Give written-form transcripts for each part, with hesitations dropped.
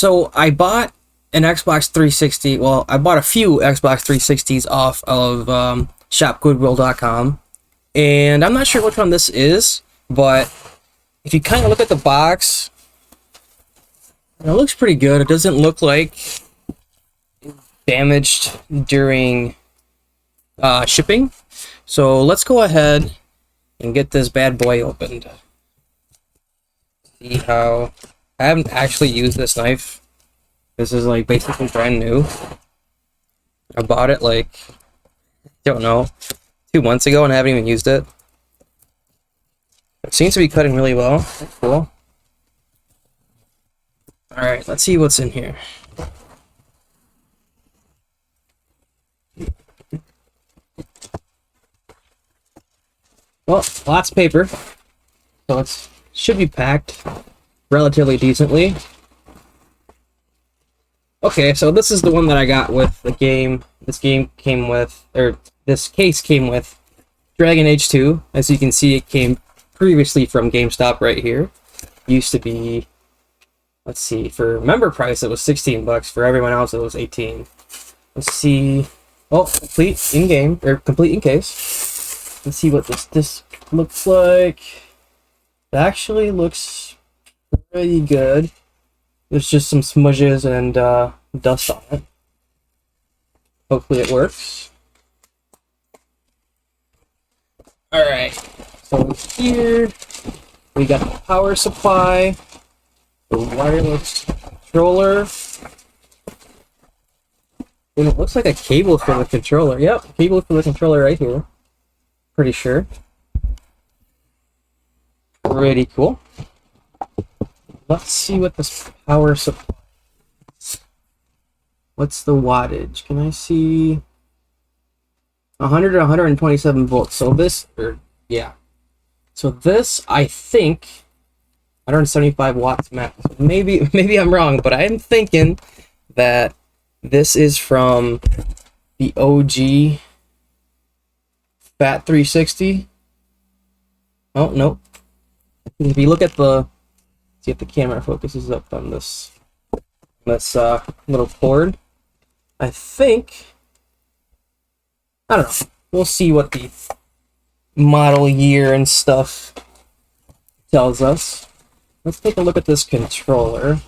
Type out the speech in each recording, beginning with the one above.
So I bought an Xbox 360. Well, I bought a few Xbox 360s off of shopgoodwill.com, and I'm not sure which one this is, but if you kind of look at the box, it looks pretty good. It doesn't look like damaged during shipping. So let's go ahead and get this bad boy opened. See how I haven't actually used this knife. This is like basically brand new. I bought it like, I don't know, 2 months ago and I haven't even used it. It seems to be cutting really well. That's cool. Alright, let's see what's in here. Well, lots of paper. So it should be packed relatively decently. Okay, so this is the one that I got with the game. This game came with, or this case came with Dragon Age 2. As you can see, it came previously from GameStop right here. Used to be, let's see, for member price it was 16 bucks. For everyone else it was 18. Let's see. Oh, complete in game, or complete in case. Let's see what this looks like. It actually looks pretty good. There's just some smudges and dust on it. Hopefully it works. Alright, so here we got the power supply, the wireless controller, and it looks like a cable for the controller. Yep, cable for the controller right here. Pretty sure. Pretty cool. Let's see what this power supply is. What's the wattage? Can I see? 100 to 127 volts. So this, yeah. So this, I think, 175 watts max. Maybe I'm wrong, but I'm thinking that this is from the OG Fat 360. Oh, nope. If you look at the, see if the camera focuses up on this little cord. I think, I don't know. We'll see what the model year and stuff tells us. Let's take a look at this controller.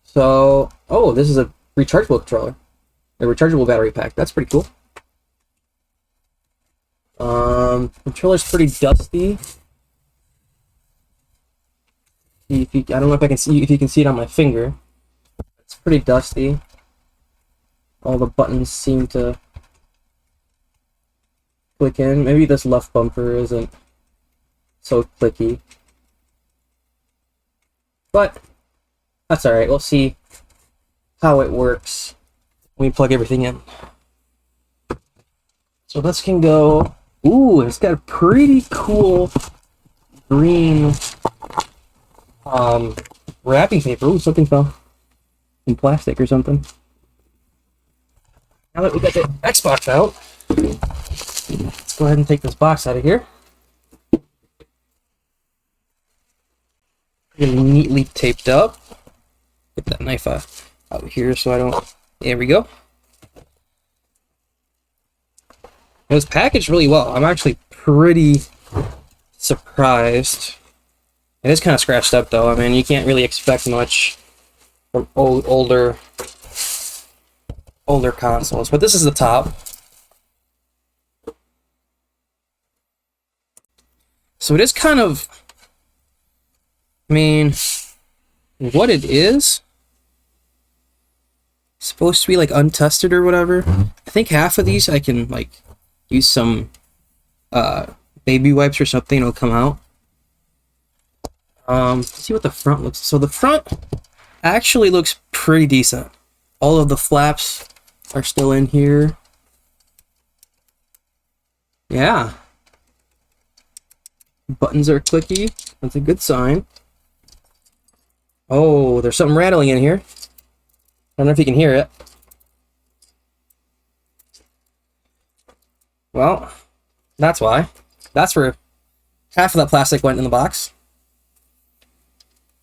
So, oh, this is a rechargeable controller. A rechargeable battery pack. That's pretty cool. Controller's pretty dusty. I don't know if I can see, if you can see it on my finger. It's pretty dusty. All the buttons seem to click in. Maybe this left bumper isn't so clicky. But that's alright. We'll see how it works when we plug everything in. So this can go. Ooh, it's got a pretty cool green wrapping paper. Ooh, something fell in plastic or something. Now that we got the Xbox out, let's go ahead and take this box out of here. Really neatly taped up. Get that knife out here so I don't. There we go. It was packaged really well. I'm actually pretty surprised. It is kind of scratched up though. I mean, you can't really expect much from older consoles. But this is the top. So it is kind of, I mean, what it is supposed to be like untested or whatever. I think half of these I can like use some baby wipes or something, it'll come out. Let's see what the front looks. So the front actually looks pretty decent. All of the flaps are still in here. Yeah. Buttons are clicky. That's a good sign. Oh, there's something rattling in here. I don't know if you can hear it. Well, that's why. That's where half of that plastic went in the box.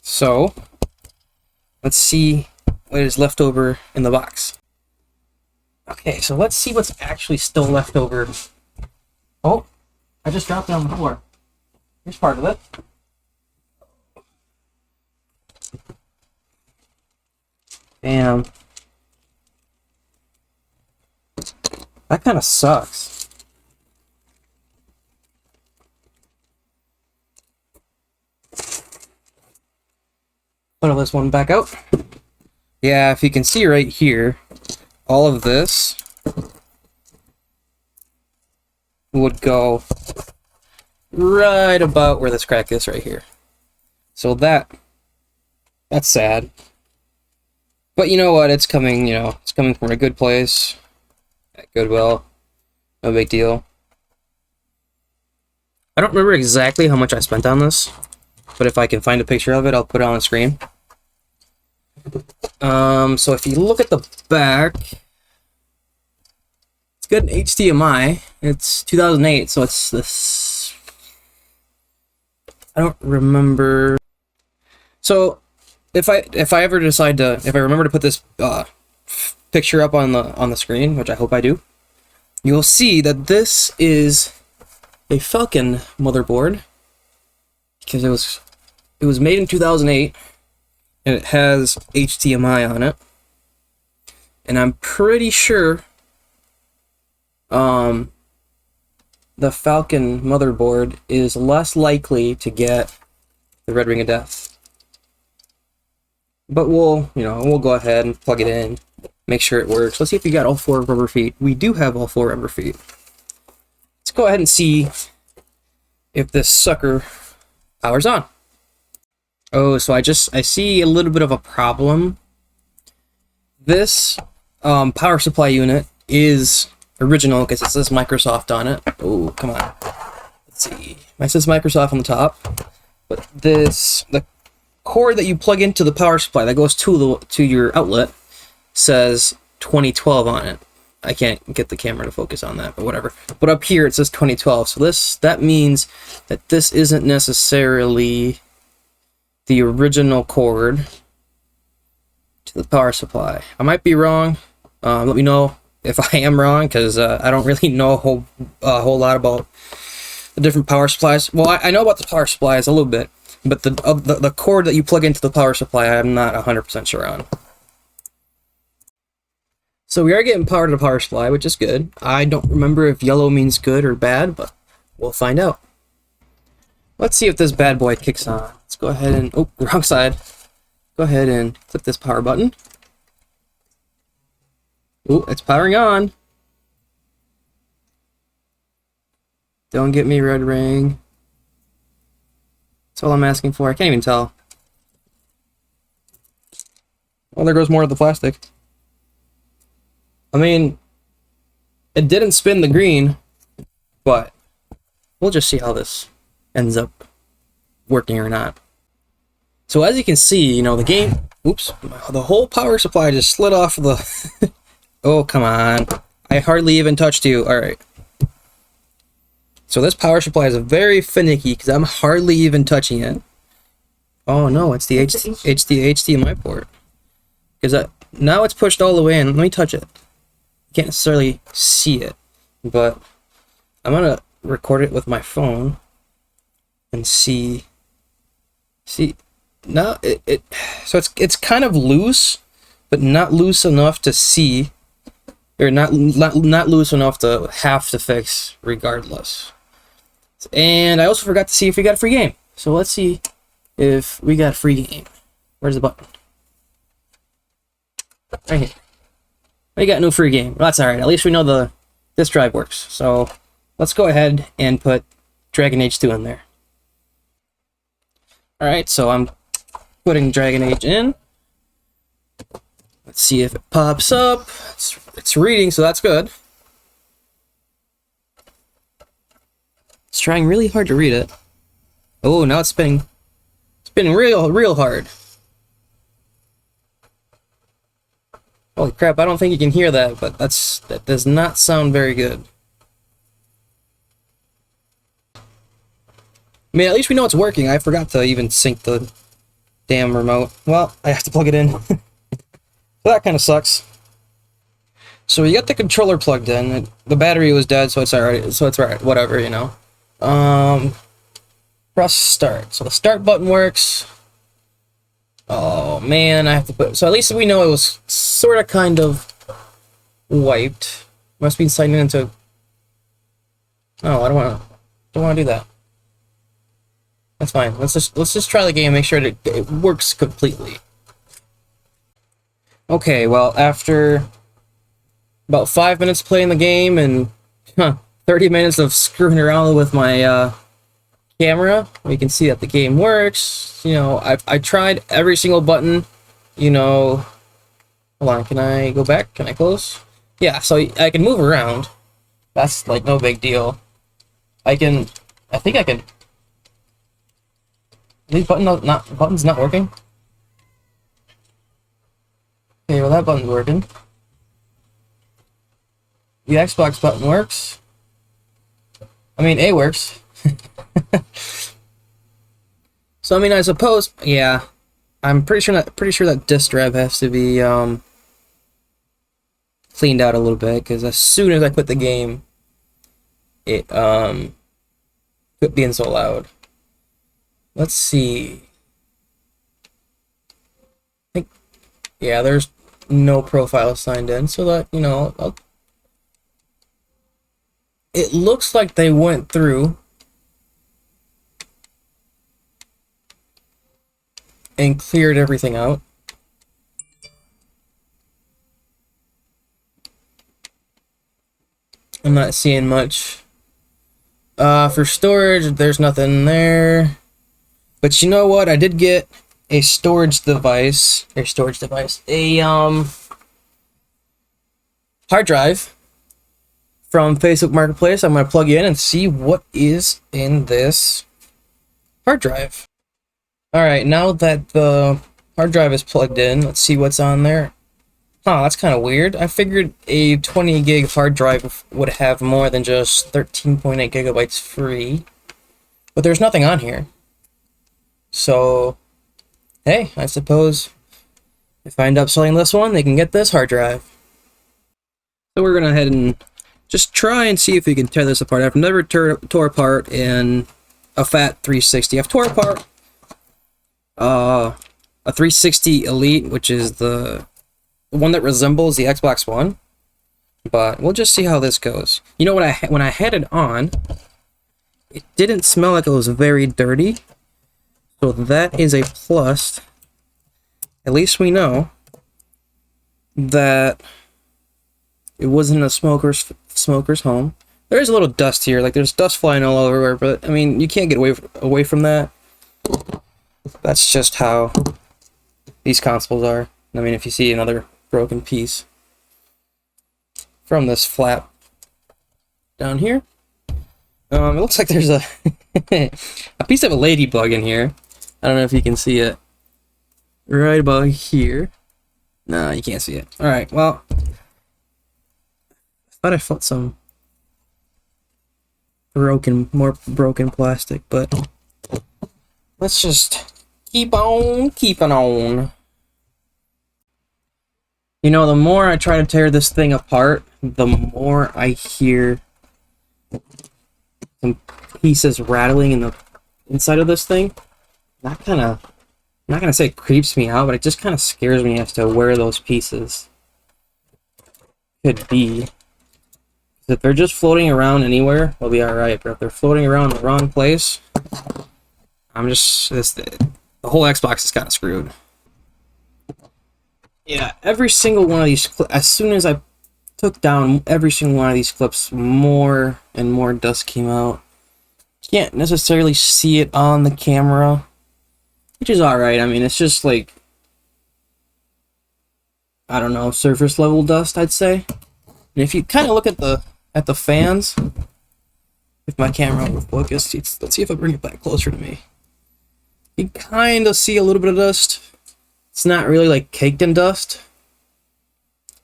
So, Let's see what is left over in the box. Okay, so let's see what's actually still left over. Oh, I just dropped it on the floor. Here's part of it. Bam. That kind of sucks. Put all this one back out. Yeah, if you can see right here, all of this would go right about where this crack is right here. So that's sad. But you know what? It's coming, it's coming from a good place at Goodwill. No big deal. I don't remember exactly how much I spent on this, but if I can find a picture of it, I'll put it on the screen. So if you look at the back, it's got an HDMI. It's 2008, so it's this. I don't remember. So if I remember to put this picture up on the screen, which I hope I do, you'll see that this is a Falcon motherboard because it was made in 2008 and it has HDMI on it, and I'm pretty sure the Falcon motherboard is less likely to get the red ring of death. But we'll go ahead and plug it in, make sure it works. Let's see if we got all 4 rubber feet. We do have all 4 rubber feet. Let's go ahead and see if this sucker powers on. Oh, so I see a little bit of a problem. This power supply unit is original because it says Microsoft on it. Oh, come on. Let's see. It says Microsoft on the top. But the cord that you plug into the power supply that goes to your outlet says 2012 on it. I can't get the camera to focus on that, but whatever. But up here it says 2012. So that means that this isn't necessarily the original cord to the power supply. I might be wrong. Let me know if I am wrong, because I don't really know a whole lot about the different power supplies. Well, I know about the power supplies a little bit, but the cord that you plug into the power supply, I'm not 100% sure on. So we are getting power to the power supply, which is good. I don't remember if yellow means good or bad, but we'll find out. Let's see if this bad boy kicks on. Let's go ahead and... Oh, wrong side. Go ahead and click this power button. Oh, it's powering on. Don't get me red ring. That's all I'm asking for. I can't even tell. Oh, there goes more of the plastic. I mean, it didn't spin the green, but we'll just see how this ends up working or not. So as you can see, the game... Oops. The whole power supply just slid off of the... Oh, come on. I hardly even touched you. Alright. So this power supply is very finicky because I'm hardly even touching it. Oh no, it's the HDMI port. Because now it's pushed all the way in. Let me touch it. You can't necessarily see it, but I'm gonna record it with my phone and see. Now so it's kind of loose, but not loose enough to see, or not loose enough to have to fix regardless. And I also forgot to see if we got a free game. So let's see if we got a free game. Where's the button? Right here. We got no free game. Well, that's alright. At least we know this drive works. So let's go ahead and put Dragon Age 2 in there. Alright, so I'm putting Dragon Age in. Let's see if it pops up. It's reading, so that's good. It's trying really hard to read it. Oh, now it's spinning. Spinning real hard. Holy crap, I don't think you can hear that, but that does not sound very good. I mean, at least we know it's working. I forgot to even sync the Damn remote. Well, I have to plug it in. So that kind of sucks. So we got the controller plugged in. The battery was dead, so it's alright. So it's alright. Whatever, you know. Press start. So the start button works. Oh man, I have to put. So at least we know it was sort of kind of wiped. Must be signing into. Oh, I don't want to do that. That's fine. Let's just try the game. Make sure that it works completely. Okay. Well, after about 5 minutes playing the game and 30 minutes of screwing around with my camera, we can see that the game works. You know, I tried every single button. You know, hold on. Can I go back? Can I close? Yeah. So I can move around. That's like no big deal. I think I can. These buttons not working. Okay, well that button's working. The Xbox button works. I mean, A works. So I mean, I suppose, yeah. I'm pretty sure that disk drive has to be cleaned out a little bit, because as soon as I quit the game, it quit being so loud. Let's see. I think, yeah, there's no profile signed in, so that, you know, it looks like they went through and cleared everything out. I'm not seeing much. For storage, there's nothing there. But you know what? I did get a storage device. A hard drive from Facebook Marketplace. I'm gonna plug in and see what is in this hard drive. Alright, now that the hard drive is plugged in, let's see what's on there. Huh, that's kind of weird. I figured a 20 gig hard drive would have more than just 13.8 gigabytes free. But there's nothing on here. So, hey, I suppose if I end up selling this one, they can get this hard drive. So we're going to head and just try and see if we can tear this apart. I've never tore apart in a fat 360. I've tore apart a 360 Elite, which is the one that resembles the Xbox One. But we'll just see how this goes. You know, when I had it on, it didn't smell like it was very dirty. So that is a plus. At least we know that it wasn't a smoker's home. There is a little dust here, like there's dust flying all over, but I mean, you can't get away from that. That's just how these consoles are. I mean, if you see another broken piece from this flap down here, it looks like there's a a piece of a ladybug in here. I don't know if you can see it. Right about here. No, you can't see it. Alright, well, I thought I felt some more broken plastic, but let's just keep on keeping on. You know, the more I try to tear this thing apart, the more I hear some pieces rattling in the inside of this thing. That kind of, I'm not gonna say it creeps me out, but it just kind of scares me as to where those pieces could be. If they're just floating around anywhere, they'll be alright, but if they're floating around the wrong place, the whole Xbox is kind of screwed. Yeah, every single one of these as soon as I took down every single one of these clips, more and more dust came out. Can't necessarily see it on the camera, which is alright. I mean, it's just like, I don't know, surface level dust, I'd say. And if you kind of look at the fans, if my camera will focus, let's see if I bring it back closer to me. You kind of see a little bit of dust. It's not really like caked in dust,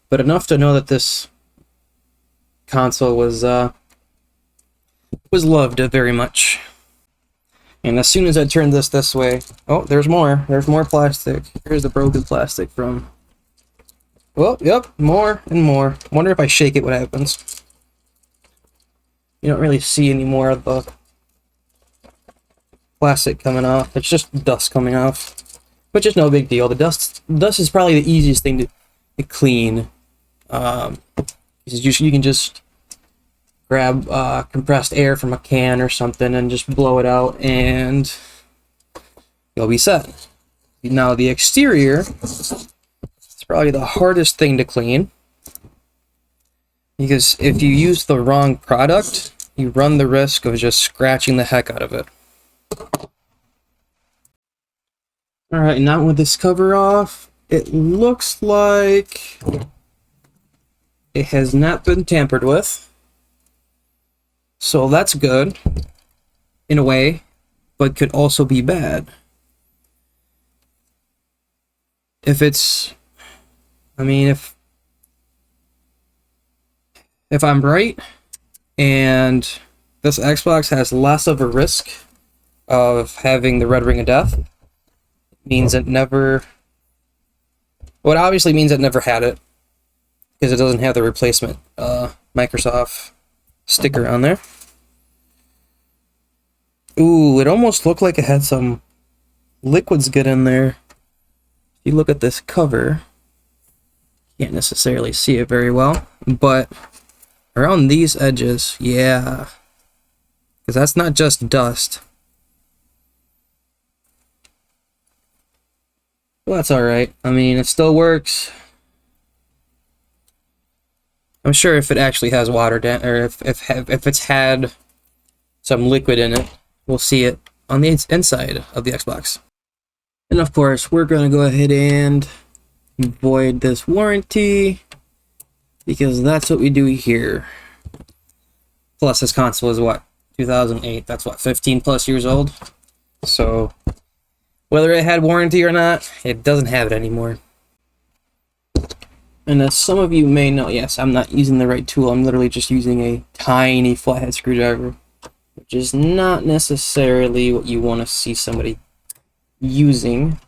but enough to know that this console was loved very much. And as soon as I turn this way, oh, there's more. There's more plastic. Here's the broken plastic from. Well, yep, more and more. Wonder if I shake it, what happens. You don't really see any more of the plastic coming off. It's just dust coming off, which is no big deal. The dust is probably the easiest thing to clean. You can just grab compressed air from a can or something and just blow it out, and you'll be set. Now the exterior is probably the hardest thing to clean, because if you use the wrong product, you run the risk of just scratching the heck out of it. Alright, now with this cover off, it looks like it has not been tampered with. So that's good, in a way, but could also be bad. If it's, I mean, if I'm right, and this Xbox has less of a risk of having the red ring of death, it means it never, well, it obviously means it never had it, because it doesn't have the replacement Microsoft sticker on there. Ooh, it almost looked like it had some liquids get in there. If you look at this cover, can't necessarily see it very well, but around these edges, yeah, because that's not just dust. Well, that's alright. I mean, it still works. I'm sure if it actually has water down, or if it's had some liquid in it, we'll see it on the inside of the Xbox. And of course, we're going to go ahead and void this warranty, because that's what we do here. Plus, this console is what, 2008? That's what, 15 plus years old? So, whether it had warranty or not, it doesn't have it anymore. And as some of you may know, yes, I'm not using the right tool. I'm literally just using a tiny flathead screwdriver, which is not necessarily what you want to see somebody using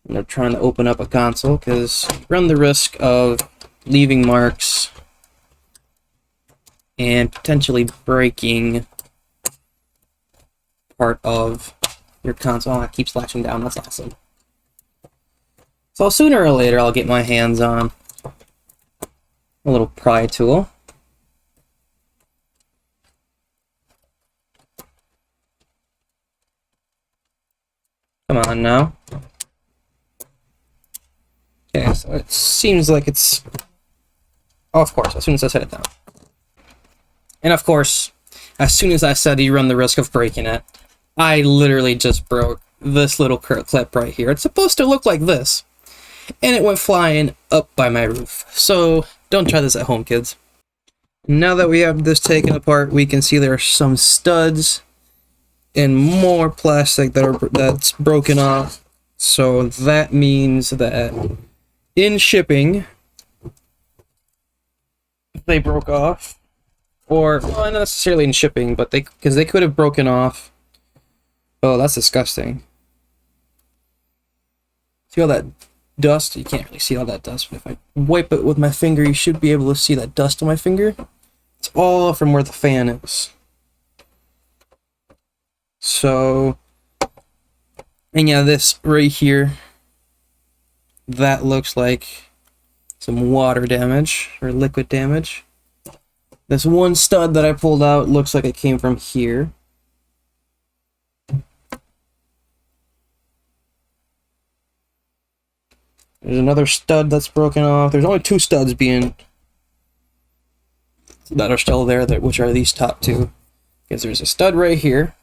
when they're trying to open up a console, because you run the risk of leaving marks and potentially breaking part of your console. Oh, it keeps flashing down. That's awesome. So sooner or later, I'll get my hands on a little pry tool. Come on now. Okay, so it seems like it's... Oh, of course, as soon as I set it down. And of course, as soon as I said you run the risk of breaking it, I literally just broke this little clip right here. It's supposed to look like this, and it went flying up by my roof. So don't try this at home, kids. Now that we have this taken apart, we can see there are some studs and more plastic that's broken off. So that means that in shipping, they broke off, or well, not necessarily in shipping, but because they could have broken off. Oh, that's disgusting. See all that dust? You can't really see all that dust, but if I wipe it with my finger, you should be able to see that dust on my finger. It's all from where the fan is. So, and yeah, this right here, that looks like some water damage, or liquid damage. This one stud that I pulled out looks like it came from here. There's another stud that's broken off. There's only two studs that are still there, which are these top two. Because there's a stud right here.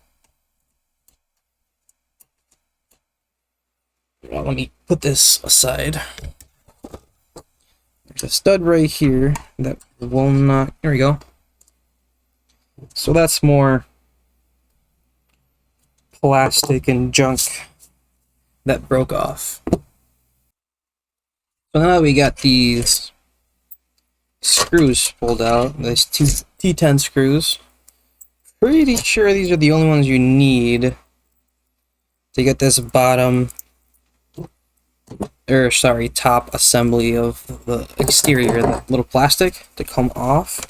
Well, let me put this aside. There's a stud right here that will not... There we go. So that's more plastic and junk that broke off. So now that we got these screws pulled out, these two T10 screws pretty sure these are the only ones you need to get this bottom, or sorry, top assembly of the exterior, that little plastic, to come off.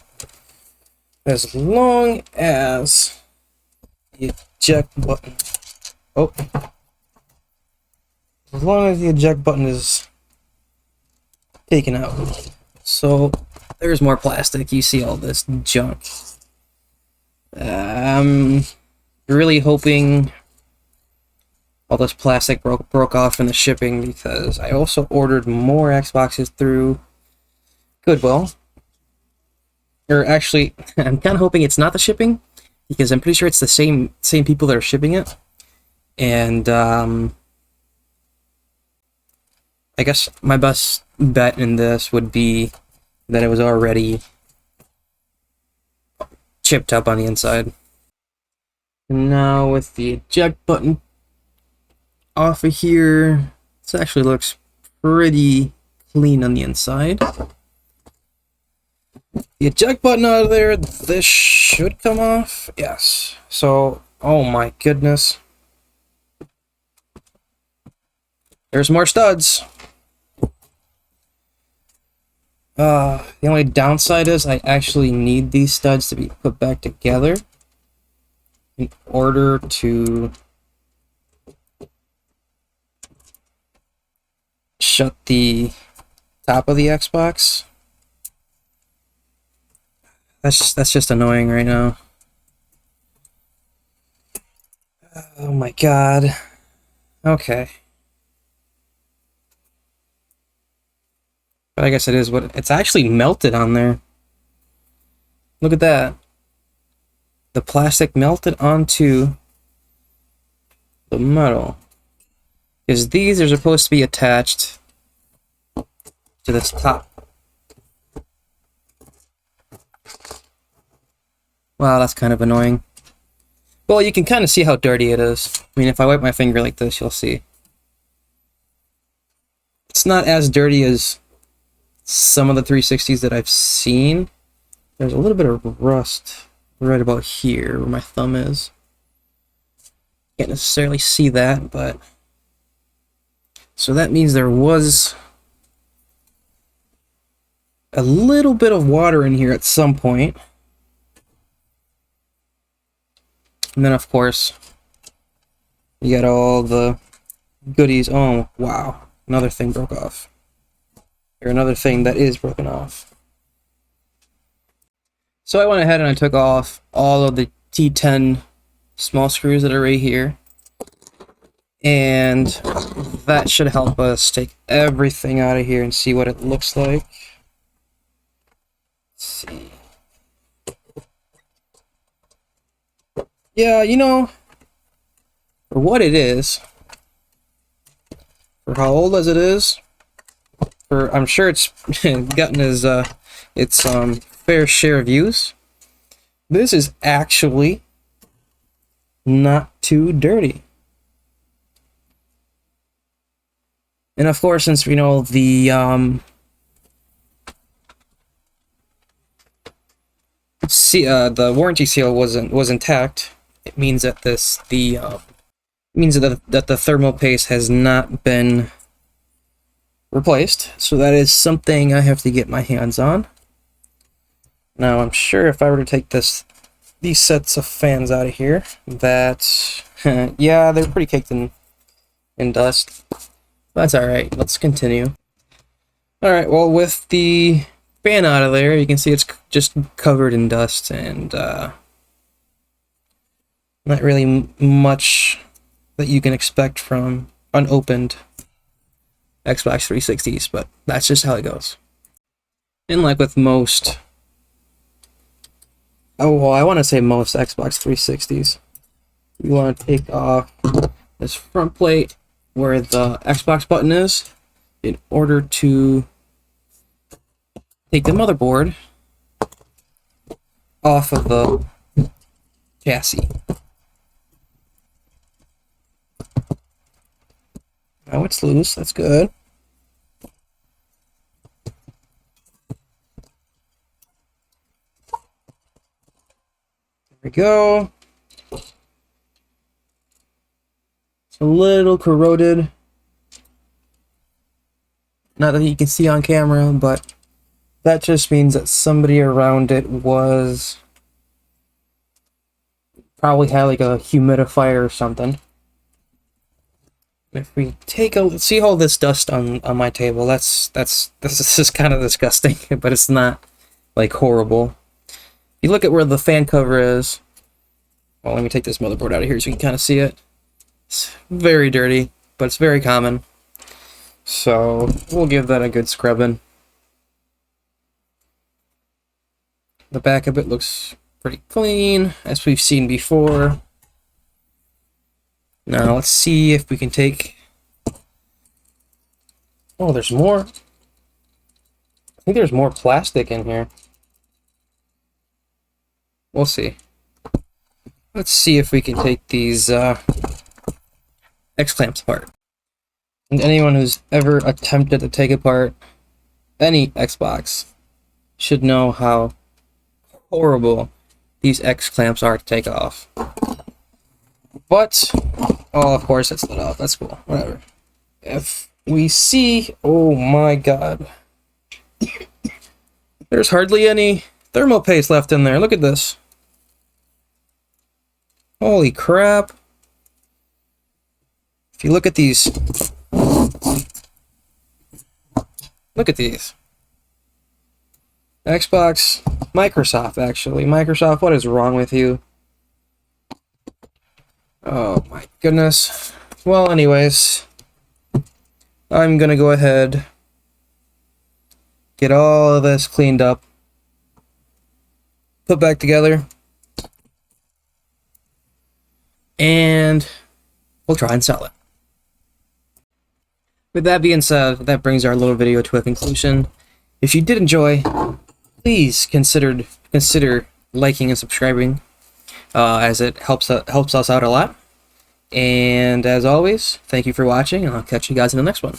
As long as the eject button, oh, as long as the eject button is taken out. So there's more plastic. You see all this junk. I'm really hoping all this plastic broke off in the shipping, because I also ordered more Xboxes through Goodwill. Or actually, I'm kind of hoping it's not the shipping, because I'm pretty sure it's the same people that are shipping it. And I guess my best bet in this would be that it was already chipped up on the inside. And now with the eject button off of here, this actually looks pretty clean on the inside. The eject button out of there, this should come off. Yes. So, oh my goodness. There's more studs. The only downside is I actually need these studs to be put back together in order to shut the top of the Xbox. That's just annoying right now. Oh my god. Okay. But I guess it is what it's actually melted on there. Look at that. The plastic melted onto the metal. Because these are supposed to be attached to this top. Wow, that's kind of annoying. Well, you can kind of see how dirty it is. I mean, if I wipe my finger like this, you'll see. It's not as dirty as some of the 360s that I've seen. There's a little bit of rust right about here where my thumb is. Can't necessarily see that, but... So that means there was a little bit of water in here at some point. And then, of course, you got all the goodies. Oh, wow. Another thing broke off. Or another thing that is broken off. So I went ahead and I took off all of the T10 small screws that are right here. And that should help us take everything out of here and see what it looks like. Let's see. Yeah, you know, for what it is, for how old as it is, for I'm sure it's gotten its fair share of use, this is actually not too dirty. And of course, since we know the warranty seal was intact, it means that the thermal paste has not been replaced. So that is something I have to get my hands on. Now I'm sure if I were to take these sets of fans out of here, that yeah, they're pretty caked in dust. That's alright, let's continue. Alright, well, with the fan out of there, you can see it's just covered in dust, and not really much that you can expect from unopened Xbox 360s, but that's just how it goes. And like with most, oh, well, I want to say most Xbox 360s, you want to take off this front plate where the Xbox button is in order to take the motherboard off of the chassis. Now it's loose, that's good. we go. It's a little corroded. Not that you can see on camera, but that just means that somebody around it was probably had like a humidifier or something. If we take a see all this dust on my table, this is kind of disgusting, but it's not like horrible. You look at where the fan cover is. Well, let me take this motherboard out of here so you can kind of see it. It's very dirty, but it's very common. So we'll give that a good scrubbing. The back of it looks pretty clean, as we've seen before. Now let's see if we can take... Oh, there's more. I think there's more plastic in here. We'll see. Let's see if we can take these X-clamps apart. And anyone who's ever attempted to take apart any Xbox should know how horrible these X-clamps are to take off. But, oh, of course it's lit off. That's cool. Whatever. If we see... Oh my god. There's hardly any thermal paste left in there. Look at this. Holy crap. If you look at these... Look at these. Xbox... Microsoft, actually. Microsoft, what is wrong with you? Oh my goodness. Well, anyways, I'm gonna go ahead, get all of this cleaned up, put back together, and we'll try and sell it. With that being said, that brings our little video to a conclusion. If you did enjoy, please consider liking and subscribing, as it helps us out a lot. And as always, thank you for watching, and I'll catch you guys in the next one.